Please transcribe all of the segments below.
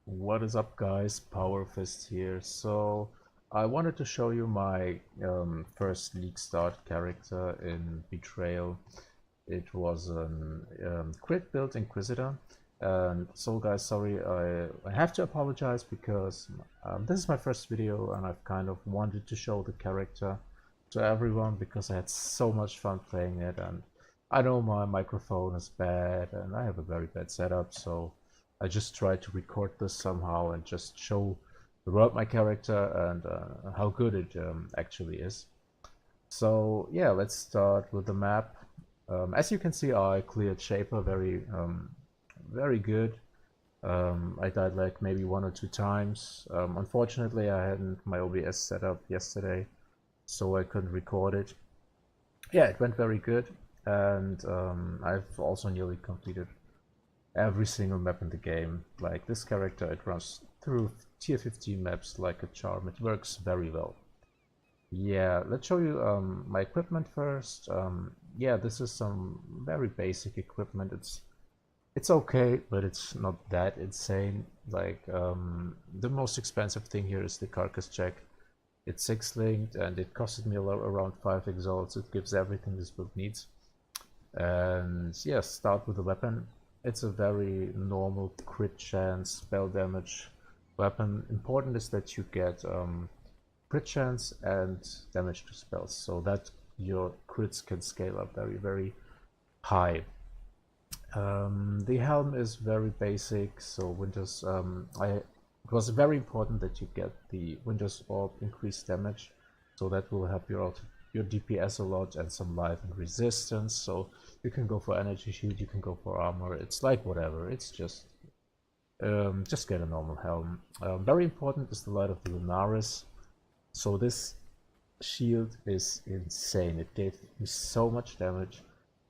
What is up, guys? Power Fist here. So I wanted to show you my first League start character in Betrayal. It was an crit build Inquisitor. And so guys, sorry, I have to apologize because this is my first video and I've kind of wanted to show the character to everyone because I had so much fun playing it, and I know my microphone is bad and I have a very bad setup, so I just tried to record this somehow and just show the world my character and how good it actually is. So yeah, let's start with the map. As you can see, I cleared Shaper very good. I died like maybe 1 or 2 times. Unfortunately, I hadn't my OBS set up yesterday, so I couldn't record it. Yeah, it went very good, and I've also nearly completed every single map in the game. Like this character, it runs through tier 15 maps like a charm. It works very well. Yeah, let's show you my equipment first. Yeah, this is some very basic equipment. It's okay, but it's not that insane. Like the most expensive thing here is the carcass check. It's 6 linked and it costed me around 5 exalts. It gives everything this build needs. And yeah, start with the weapon. It's a very normal crit chance spell damage weapon. Important is that you get crit chance and damage to spells, so that your crits can scale up very high. The helm is very basic, so Winter's it was very important that you get the Winter's Orb increased damage, so that will help your DPS a lot and some life and resistance. So you can go for energy shield, you can go for armor. It's like whatever. It's just get a normal helm. Very important is the Light of the Lunaris. So this shield is insane. It gave me so much damage.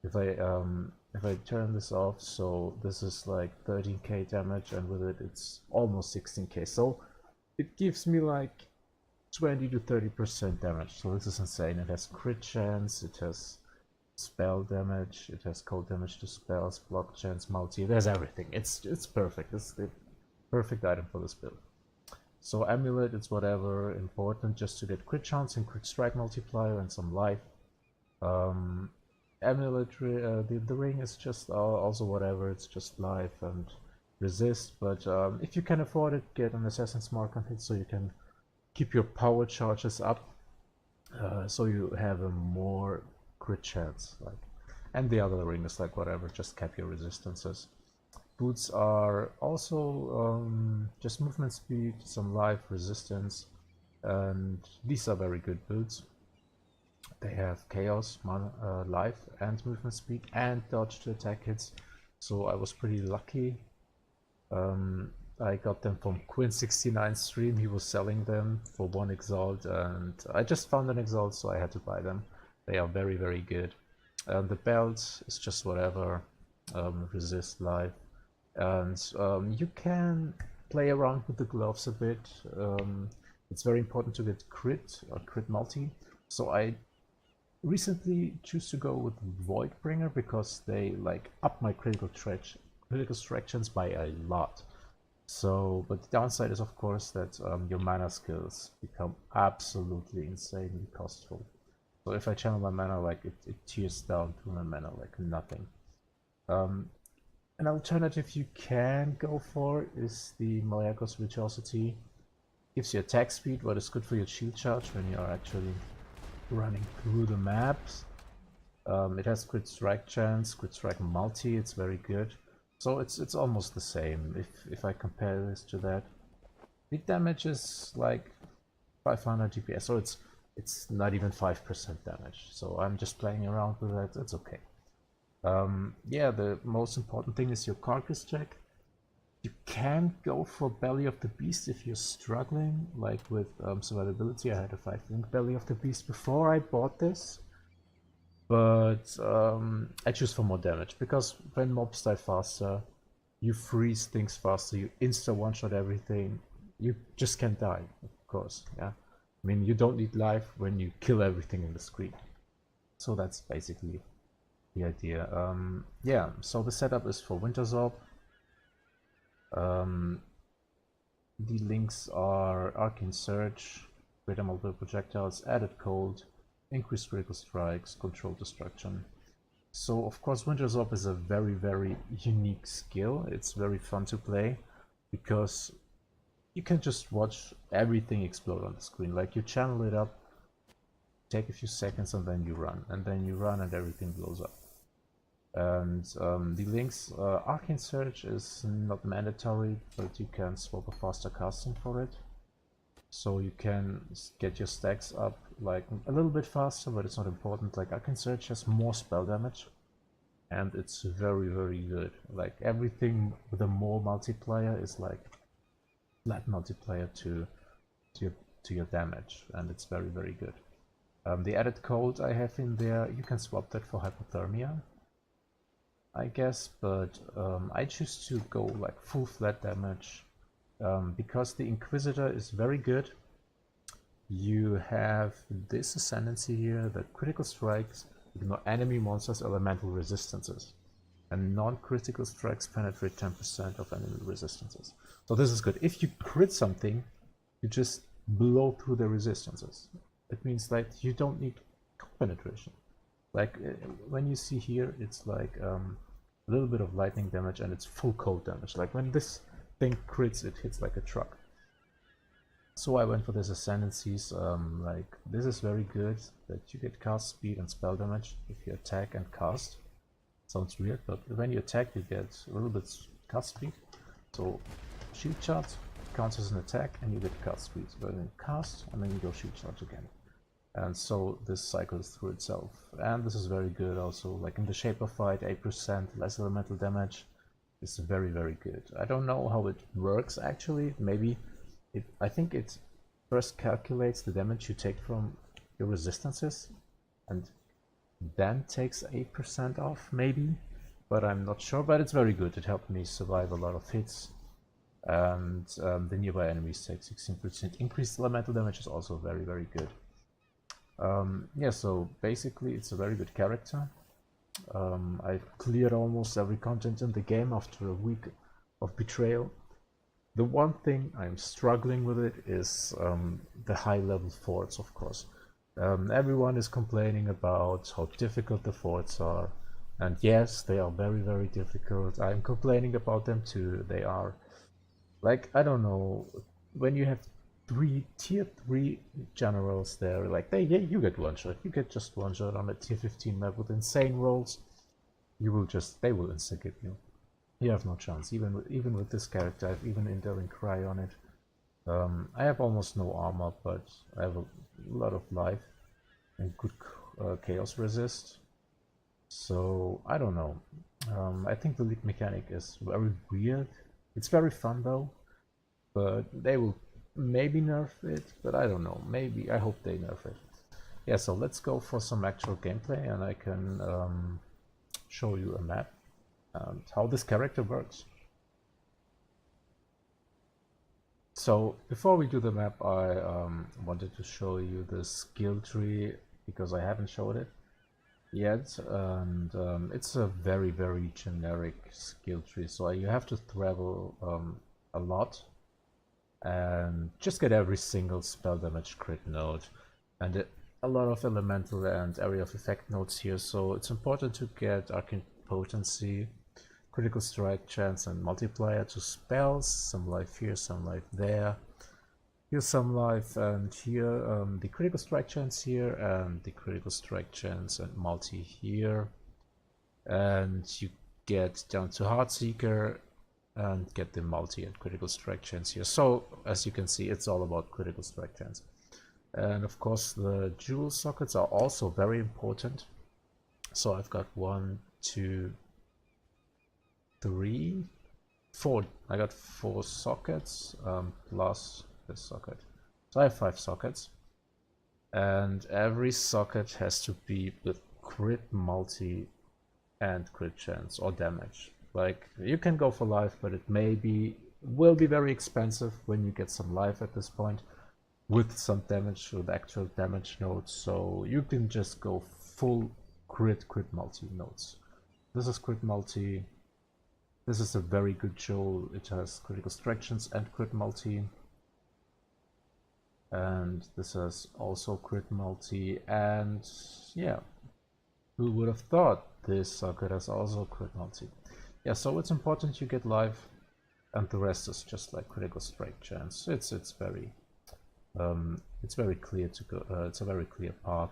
If I turn this off, so this is like 13k damage, and with it it's almost 16k. So it gives me like 20 to 30% damage. So this is insane. It has crit chance, it has spell damage, it has cold damage to spells, block chance, multi. It has everything. It's perfect. It's the perfect item for this build. So amulet, it's whatever, important just to get crit chance and crit strike multiplier and some life. Amulet, the ring is just also whatever. It's just life and resist. But if you can afford it, get an assassin's mark on it so you can keep your power charges up. So you have a more crit chance. And the other ring is like whatever, just cap your resistances. Boots are also just movement speed, some life, resistance, and these are very good boots. They have chaos, life, and movement speed, and dodge to attack hits. So I was pretty lucky. I got them from Quinn69 stream. He was selling them for 1 exalt, and I just found an exalt, so I had to buy them. They are very good. The belt is just whatever, resist life, and you can play around with the gloves a bit. It's very important to get crit or crit multi. So I recently choose to go with Voidbringer because they like up my critical strike chance by a lot. So, but the downside is of course that your mana skills become absolutely insanely costful. So if I channel my mana, like it tears down to my mana like nothing. An alternative you can go for is the Moyago's Virtuosity. Gives you attack speed, what is good for your shield charge when you are actually running through the maps. It has crit strike chance, crit strike multi, it's very good. So it's almost the same if I compare this to that. The damage is like 500 DPS, so it's not even 5% damage. So I'm just playing around with that, it's okay. Yeah, the most important thing is your carcass check. You can go for Belly of the Beast if you're struggling, like with survivability. I had a 5-link Belly of the Beast before I bought this, but I choose for more damage, because when mobs die faster, you freeze things faster, you insta one-shot everything, you just can't die, of course, yeah. I mean, you don't need life when you kill everything in the screen. So that's basically the idea. Yeah, so the setup is for Winter's Orb. The links are Arcane Surge, greater multiple projectiles, added cold, increased critical strikes, controlled destruction. So of course Winter's Orb is a very unique skill. It's very fun to play because you can just watch everything explode on the screen. Like you channel it up, take a few seconds and then you run. And then you run and everything blows up. And the links, Arcane Surge is not mandatory, but you can swap a faster casting for it. So you can get your stacks up like a little bit faster, but it's not important. Like Arcane Surge has more spell damage and it's very good. Like everything with a more multiplier is like flat multiplier to your damage, and it's very good. The added cold I have in there, you can swap that for hypothermia, I guess, but I choose to go like full flat damage because the Inquisitor is very good. You have this ascendancy here that critical strikes ignore enemy monsters' elemental resistances, and non-critical strikes penetrate 10% of enemy resistances. So this is good. If you crit something, you just blow through the resistances. It means that you don't need penetration. Like when you see here, it's like a little bit of lightning damage and it's full cold damage. Like when this thing crits, it hits like a truck. So I went for this ascendancies. Like this is very good that you get cast speed and spell damage if you attack and cast. Sounds weird, but when you attack, you get a little bit cast speed. So shield charge counts as an attack, and you get cast speed. So then you cast, and then you go shield charge again. And so this cycles through itself. And this is very good also. Like in the Shaper fight, 8% less elemental damage is very good. I don't know how it works actually. Maybe I think it first calculates the damage you take from your resistances and then takes 8% off, maybe, but I'm not sure. But it's very good. It helped me survive a lot of hits, and the nearby enemies take 16% increased elemental damage is also very good. Yeah, so basically it's a very good character. I've cleared almost every content in the game after a week of Betrayal. The one thing I'm struggling with it is the high level forts, of course. Everyone is complaining about how difficult the forts are, and yes, they are very difficult. I'm complaining about them too. They are like, I don't know, when you have tier 3 generals there, like you get one shot. You get just one shot on a tier 15 map with insane rolls. They will insta-kill you. You have no chance. Even with this character, I have even Enduring Cry on it. I have almost no armor, but I have a lot of life and good chaos resist. So I don't know. I think the league mechanic is very weird. It's very fun though, but they will maybe nerf it, but I don't know. Maybe, I hope they nerf it. Yeah, so let's go for some actual gameplay and I can show you a map and how this character works. So before we do the map, I wanted to show you the skill tree because I haven't showed it yet, and it's a very generic skill tree. So you have to travel a lot and just get every single spell damage crit node and a lot of elemental and area of effect nodes here. So it's important to get arcane potency, critical strike chance and multiplier to spells, some life here, some life there, here's some life, and here the critical strike chance here and the critical strike chance and multi here, and you get down to Heartseeker and get the multi and critical strike chance here. So as you can see, it's all about critical strike chance. And of course the jewel sockets are also very important. So I've got 1, 2, 3, 4. I got 4 sockets plus this socket. So I have 5 sockets, and every socket has to be with crit, multi, and crit chance or damage. Like you can go for life, but it will be very expensive when you get some life at this point with some damage, with actual damage nodes. So you can just go full crit multi nodes. This is crit multi. This is a very good jewel. It has critical stractions and crit multi. And this has also crit multi, and yeah, who would have thought this socket has also crit multi. Yeah, so it's important you get live, and the rest is just like critical strike chance. It's very clear to go. It's a very clear path.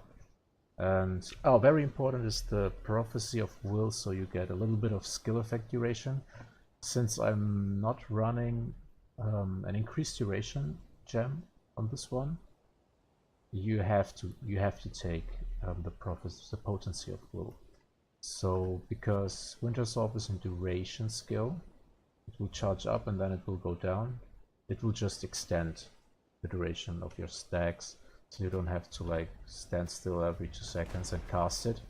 And very important is the Prophecy of Will, so you get a little bit of skill effect duration. Since I'm not running an increased duration gem on this one, you have to take the Potency of Will. So because Wintersorb is a duration skill, it will charge up and then it will go down. It will just extend the duration of your stacks, so you don't have to like stand still every 2 seconds and cast it.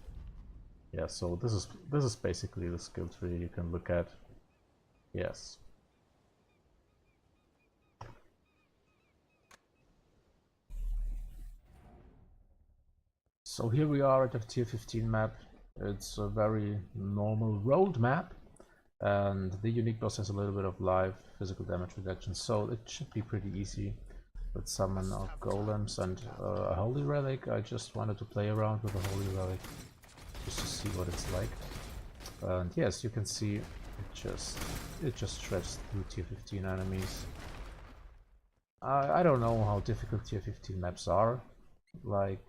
Yeah, so this is basically the skill tree you can look at. Yes. So here we are at the tier 15 map. It's a very normal road map, and the unique boss has a little bit of live physical damage reduction, so it should be pretty easy. Let's summon our golems and a holy relic. I just wanted to play around with a holy relic just to see what it's like. And yes, you can see it just shreds through tier 15 enemies. I don't know how difficult tier 15 maps are, like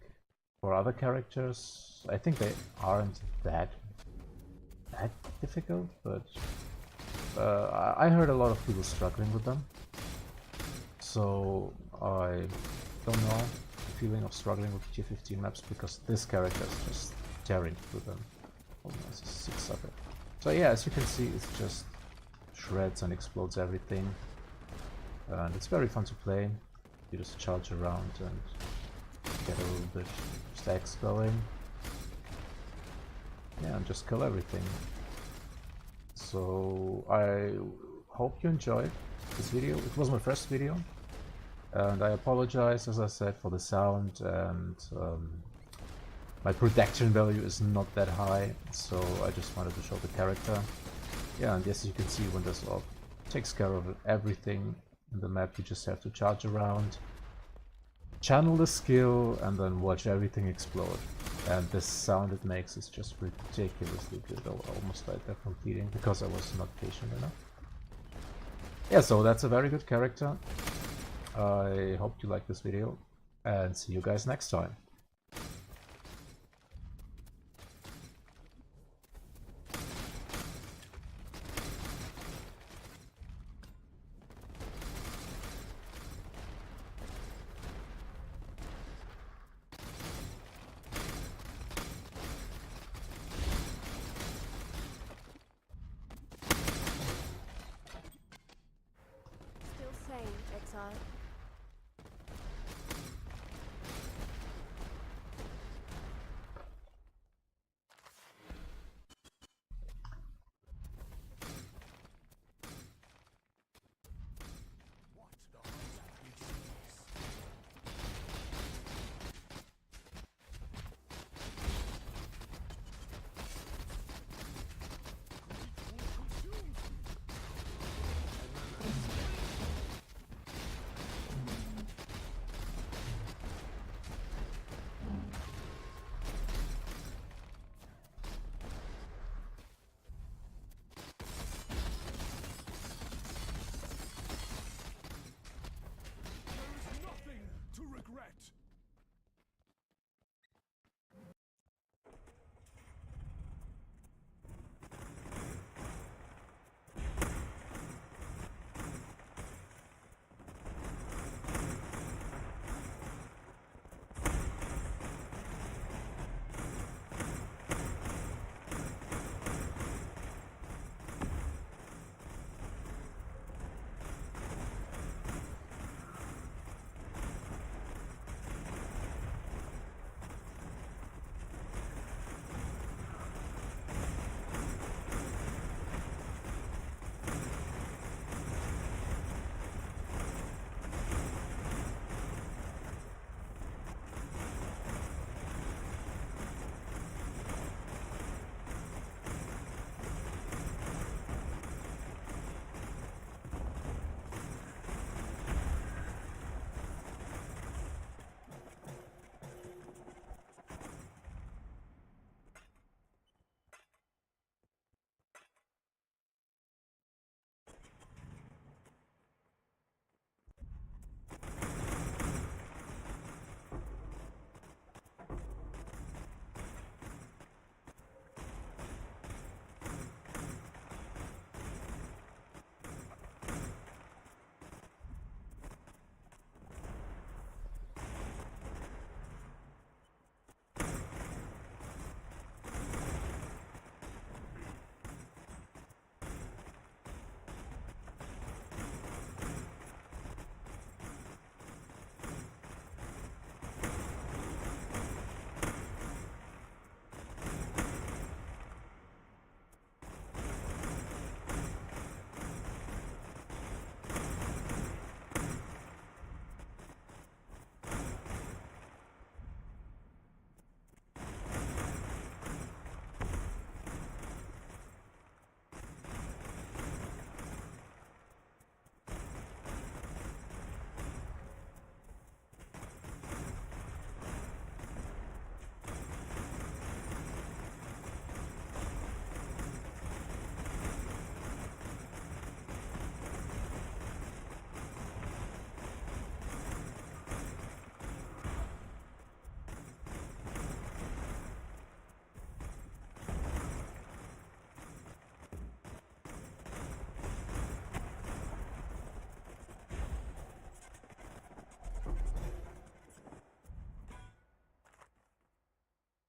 for other characters. I think they aren't that difficult, but I heard a lot of people struggling with them. So I don't know the feeling of struggling with tier 15 maps, because this character is just tearing through them. Oh, nice, 6 sucker. So yeah, as you can see, it just shreds and explodes everything. And it's very fun to play. You just charge around and get a little bit stacks going. Yeah, and just kill everything. So I hope you enjoyed this video. It was my first video, and I apologize, as I said, for the sound, and my protection value is not that high, so I just wanted to show the character. Yeah, and yes, you can see Wintersorb takes care of everything in the map. You just have to charge around, channel the skill, and then watch everything explode. And the sound it makes is just ridiculously good. I almost died there from bleeding because I was not patient enough. Yeah, so that's a very good character. I hope you like this video, and see you guys next time. Still sane, Exile.